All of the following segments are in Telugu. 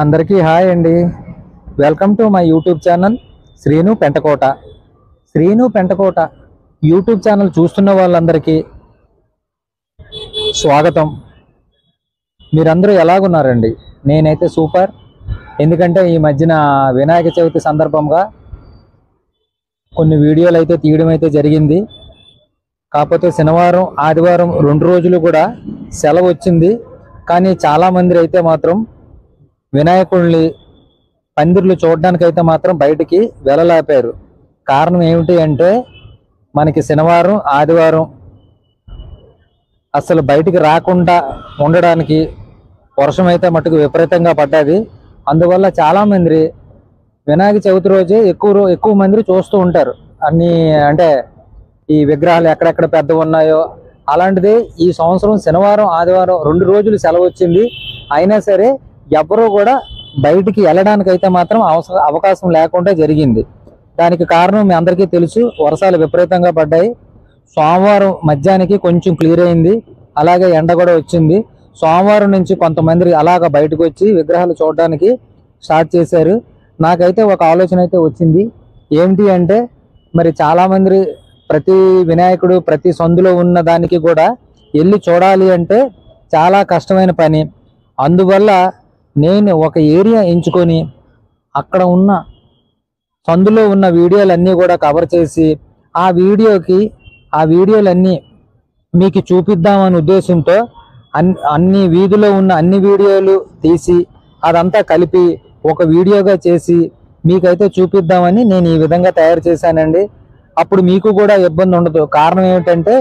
అందరికీ హాయ్ అండి. Welcome to my YouTube channel Srinu Pentakota. Srinu Pentakota YouTube channel చూస్తున్న వాళ్ళందరికీ స్వాగతం. మీరందరూ ఎలాగున్నారండి? నేనైతే సూపర్. ఎందుకంటే ఈ మధ్యన వినాయక చవితి సందర్భంగా కొన్ని వీడియోలు అయితే తీయడం అయితే జరిగింది. కాకపోతే శనివారం ఆదివారం 2 రోజులు కూడా సెలవు వచ్చింది. కానీ చాలామంది అయితే మాత్రం వినాయకుడిని పందిర్లు చూడడానికి అయితే మాత్రం బయటికి వెళ్ళలేపారు. కారణం ఏమిటి అంటే మనకి శనివారం ఆదివారం అసలు బయటికి రాకుండా ఉండడానికి వర్షం అయితే మటుకు విపరీతంగా పడ్డది. అందువల్ల చాలామంది వినాయక చవితి రోజే ఎక్కువ మంది చూస్తూ ఉంటారు. అన్ని అంటే ఈ విగ్రహాలు ఎక్కడెక్కడ పెద్దవి ఉన్నాయో అలాంటిది ఈ సంవత్సరం శనివారం ఆదివారం 2 రోజులు సెలవు వచ్చింది. అయినా సరే ఎవరూ కూడా బయటికి వెళ్ళడానికి అయితే మాత్రం అవకాశం లేకుండా జరిగింది. దానికి కారణం మీ అందరికీ తెలుసు, వర్షాలు విపరీతంగా పడ్డాయి. సోమవారం మధ్యాహ్నానికి కొంచెం క్లియర్ అయింది, అలాగే ఎండ కూడా వచ్చింది. సోమవారం నుంచి కొంతమంది అలాగ బయటకు వచ్చి విగ్రహాలు చూడడానికి స్టార్ట్ చేశారు. నాకైతే ఒక ఆలోచన అయితే వచ్చింది. ఏమిటి అంటే మరి చాలామంది ప్రతి వినాయకుడు ప్రతి సందులో ఉన్న దానికి కూడా వెళ్ళి చూడాలి అంటే చాలా కష్టమైన పని. అందువల్ల నేను ఒక ఏరియా ఎంచుకొని అక్కడ ఉన్న సందులో ఉన్న వీడియోలన్నీ కూడా కవర్ చేసి ఆ వీడియోలన్నీ మీకు చూపిద్దామనే ఉద్దేశంతో అన్ని వీధిలో ఉన్న అన్ని వీడియోలు తీసి అదంతా కలిపి ఒక వీడియోగా చేసి మీకైతే చూపిద్దామని నేను ఈ విధంగా తయారు చేశానండి. అప్పుడు మీకు కూడా ఇబ్బంది ఉండదు. కారణం ఏమిటంటే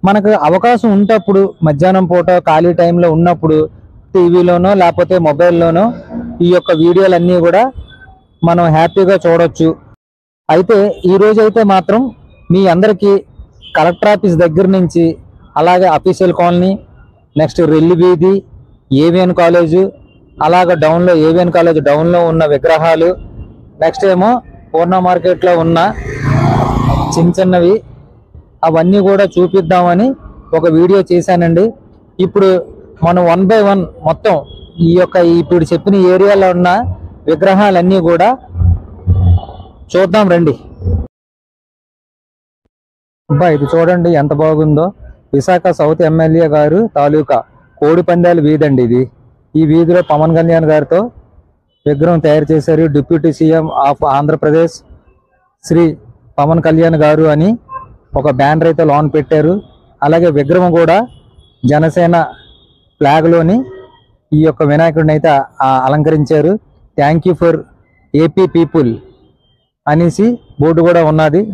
మనకు అవకాశం ఉంటప్పుడు మధ్యాహ్నం పూట ఖాళీ టైంలో ఉన్నప్పుడు టీవీలోనో లేకపోతే మొబైల్లోనో ఈ యొక్క వీడియోలన్నీ కూడా మనం హ్యాపీగా చూడొచ్చు. అయితే ఈరోజు అయితే మాత్రం మీ అందరికీ కలెక్టర్ ఆఫీస్ దగ్గర నుంచి అలాగే అఫీషియల్ కాలనీ, నెక్స్ట్ రెల్లి వీధి, ఏవిఎన్ కాలేజు, అలాగే ఏవిఎన్ కాలేజ్ డౌన్లో ఉన్న విగ్రహాలు, నెక్స్ట్ ఏమో పూర్ణ మార్కెట్లో ఉన్న చిన్నవి అవన్నీ కూడా చూపిద్దామని ఒక వీడియో చేశానండి. ఇప్పుడు మనం 1 by 1 మొత్తం ఈ యొక్క ఇప్పుడు చెప్పిన ఏరియాలో ఉన్న విగ్రహాలన్నీ కూడా చూద్దాం రండి. ఇది చూడండి ఎంత బాగుందో. విశాఖ సౌత్ ఎమ్మెల్యే గారు తాలూకా కోడిపందాల వీధి అండి ఇది. ఈ వీధిలో పవన్ కళ్యాణ్ గారితో విగ్రహం తయారు చేశారు. Deputy CM of Andhra Pradesh Shri Pawan Kalyan గారు అని ఒక బ్యానర్ అయితే లాన్ పెట్టారు. అలాగే విగ్రహం కూడా జనసేన ఫ్లాగ్లోని ఈ యొక్క వినాయకుడిని అయితే అలంకరించారు. Thank you for AP people అనేసి బోర్డు కూడా ఉన్నది.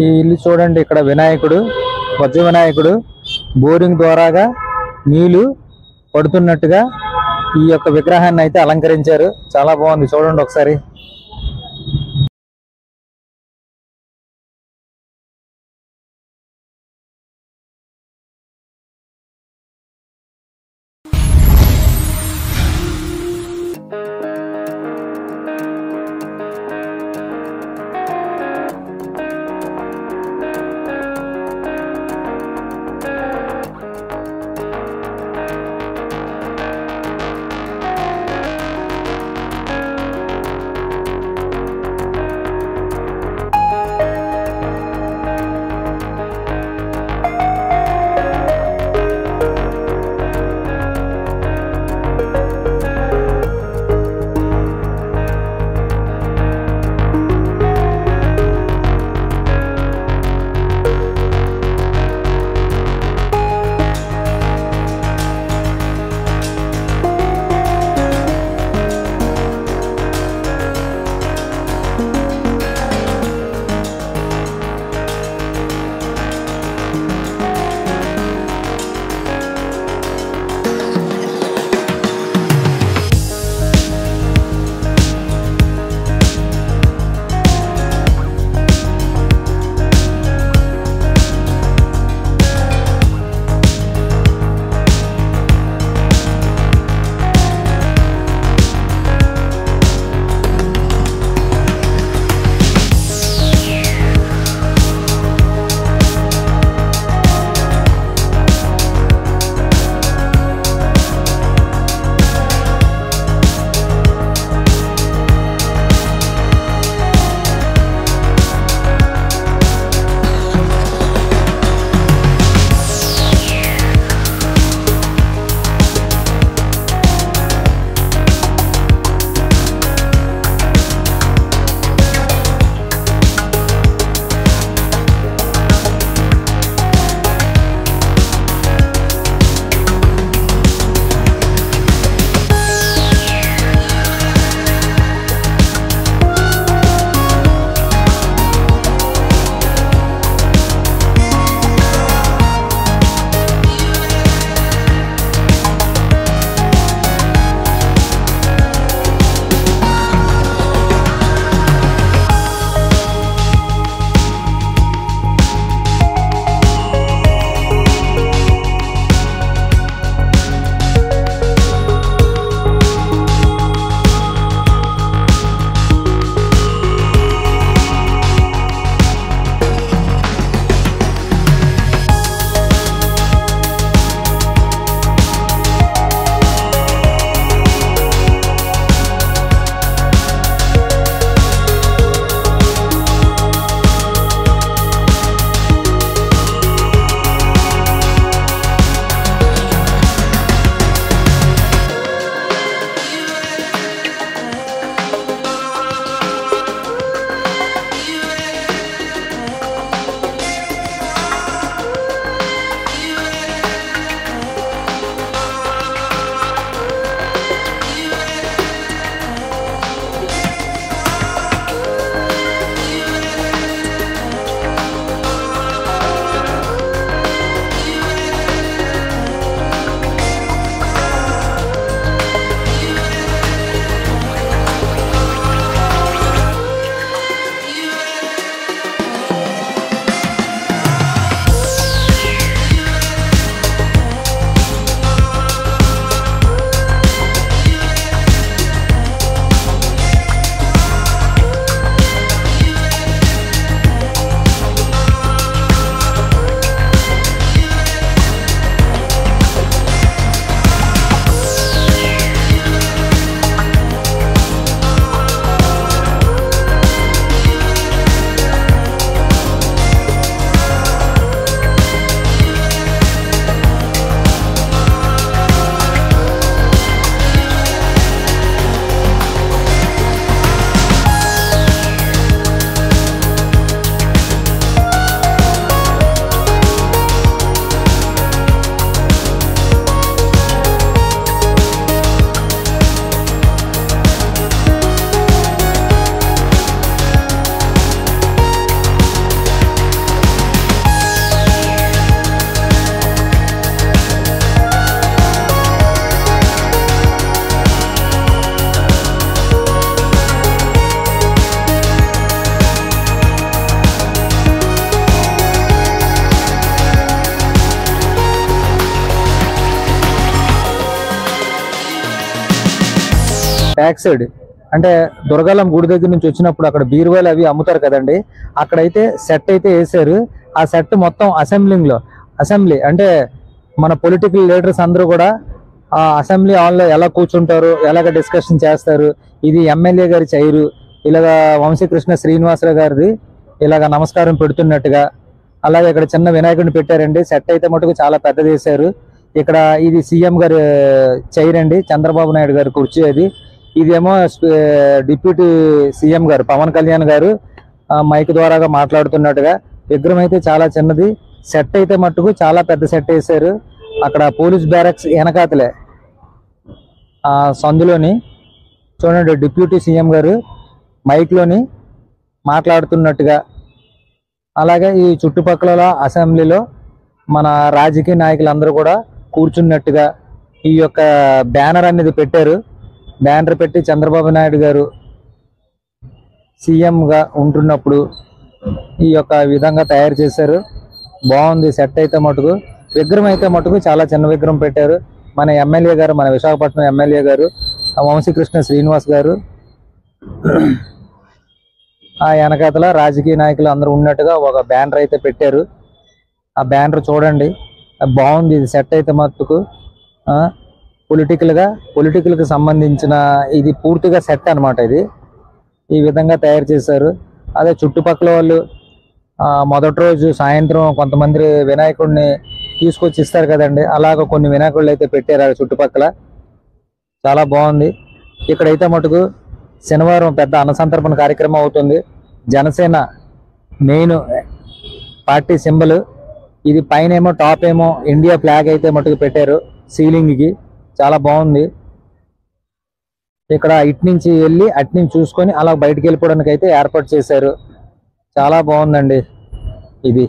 ఈ ఇల్లు చూడండి, ఇక్కడ వినాయకుడు వజ్ర వినాయకుడు బోరింగ్ ద్వారాగా నీళ్లు పడుతున్నట్టుగా ఈ యొక్క విగ్రహాన్ని అయితే అలంకరించారు. చాలా బాగుంది, చూడండి ఒకసారి. బ్యాక్ సైడ్ అంటే దుర్గాలం గుడి దగ్గర నుంచి వచ్చినప్పుడు అక్కడ బీరువాలు అవి అమ్ముతారు కదండి, అక్కడైతే సెట్ అయితే వేసారు. ఆ సెట్ మొత్తం అసెంబ్లీ అంటే మన పొలిటికల్ లీడర్స్ అందరూ కూడా ఆ అసెంబ్లీ హాల్లో ఎలా కూర్చుంటారు, ఎలాగ డిస్కషన్ చేస్తారు, ఇది ఎమ్మెల్యే గారి చైరు, ఇలాగా వంశీకృష్ణ శ్రీనివాసరావు గారిది ఇలాగ నమస్కారం పెడుతున్నట్టుగా. అలాగే ఇక్కడ చిన్న వినాయకుడిని పెట్టారండి. సెట్ అయితే మటుకు చాలా పెద్దది వేశారు. ఇక్కడ ఇది సీఎం గారి చైర్ అండి, చంద్రబాబు నాయుడు గారి కుర్చీ అది. ఇదేమో డిప్యూటీ సీఎం గారు పవన్ కళ్యాణ్ గారు మైక్ ద్వారాగా మాట్లాడుతున్నట్టుగా. విగ్రహం అయితే చాలా చిన్నది, సెట్ అయితే మట్టుకు చాలా పెద్ద సెట్ వేశారు. అక్కడ పోలీస్ బ్యారక్స్ వెనకాతలే ఆ సందులోని చూడండి డిప్యూటీ సీఎం గారు మైక్లోని మాట్లాడుతున్నట్టుగా. అలాగే ఈ చుట్టుపక్కల అసెంబ్లీలో మన రాజకీయ నాయకులందరూ కూడా కూర్చున్నట్టుగా ఈ యొక్క బ్యానర్ అనేది పెట్టారు. బ్యానర్ పెట్టి చంద్రబాబు నాయుడు గారు సీఎంగా ఉంటున్నప్పుడు ఈ యొక్క విధంగా తయారు చేశారు. బాగుంది సెట్ అయితే మటుకు. విగ్రహం అయితే మటుకు చాలా చిన్న విగ్రహం పెట్టారు. మన ఎమ్మెల్యే గారు, మన విశాఖపట్నం ఎమ్మెల్యే గారు వంశీకృష్ణ శ్రీనివాస్ గారు ఆ వెనకాతల రాజకీయ నాయకులు అందరూ ఉన్నట్టుగా ఒక బ్యానర్ అయితే పెట్టారు. ఆ బ్యానర్ చూడండి బాగుంది. ఇది సెట్ అయితే మట్టుకు పొలిటికల్కి సంబంధించిన ఇది పూర్తిగా సెట్ అనమాట. ఇది ఈ విధంగా తయారు చేశారు. అదే చుట్టుపక్కల వాళ్ళు మొదటి రోజు సాయంత్రం కొంతమంది వినాయకుడిని తీసుకొచ్చి ఇస్తారు కదండి, అలాగ కొన్ని వినాయకుళ్ళు అయితే పెట్టారు చుట్టుపక్కల. చాలా బాగుంది. ఇక్కడైతే మటుకు శనివారం పెద్ద అన్నసంతర్పణ కార్యక్రమం అవుతుంది. జనసేన మెయిన్ పార్టీ సింబల్ ఇది. పైన ఏమో టాప్ ఏమో ఇండియా ఫ్లాగ్ అయితే మటుకు పెట్టారు సీలింగ్కి. చాలా బాగుంది. ఇక్కడ ఇటు నుంచి వెళ్ళి అటు నుంచి చూసుకొని అలా బయటికి వెళ్ళిపోవడానికి అయితే ఏర్పాటు చేశారు. చాలా బాగుందండి ఇది.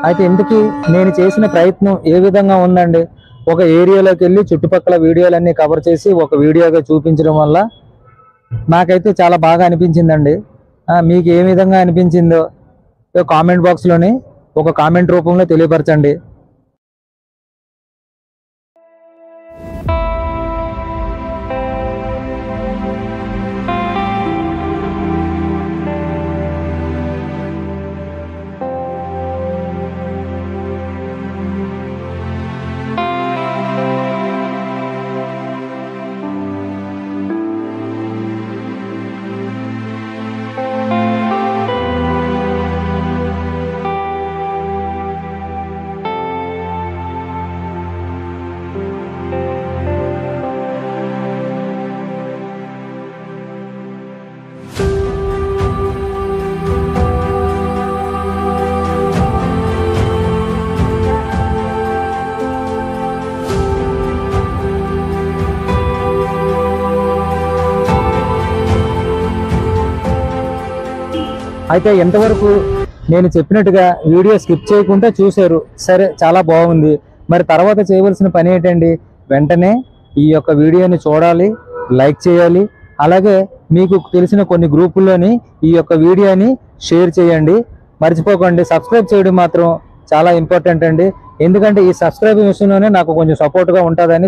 అయితే ఇందుకు నేను చేసిన ప్రయత్నం ఏ విధంగా ఉందండి, ఒక ఏరియాలోకి వెళ్ళి చుట్టుపక్కల వీడియోలన్నీ కవర్ చేసి ఒక వీడియోగా చూపించడం వల్ల నాకైతే చాలా బాగా అనిపించిందండి. మీకు ఏ విధంగా అనిపించిందో కామెంట్ బాక్స్లోని ఒక కామెంట్ రూపంలో తెలియపరచండి. అయితే ఎంతవరకు నేను చెప్పినట్టుగా వీడియో స్కిప్ చేయకుండా చూశారు, సరే చాలా బాగుంది. మరి తర్వాత చేయవలసిన పని ఏంటండి? వెంటనే ఈ యొక్క వీడియోని చూడాలి, లైక్ చేయాలి, అలాగే మీకు తెలిసిన కొన్ని గ్రూపుల్లోని ఈ యొక్క వీడియోని షేర్ చేయండి. మర్చిపోకండి, సబ్స్క్రైబ్ చేయడం మాత్రం చాలా ఇంపార్టెంట్ అండి. ఎందుకంటే ఈ సబ్స్క్రైబ్ విషయంలోనే నాకు కొంచెం సపోర్ట్గా ఉంటుందని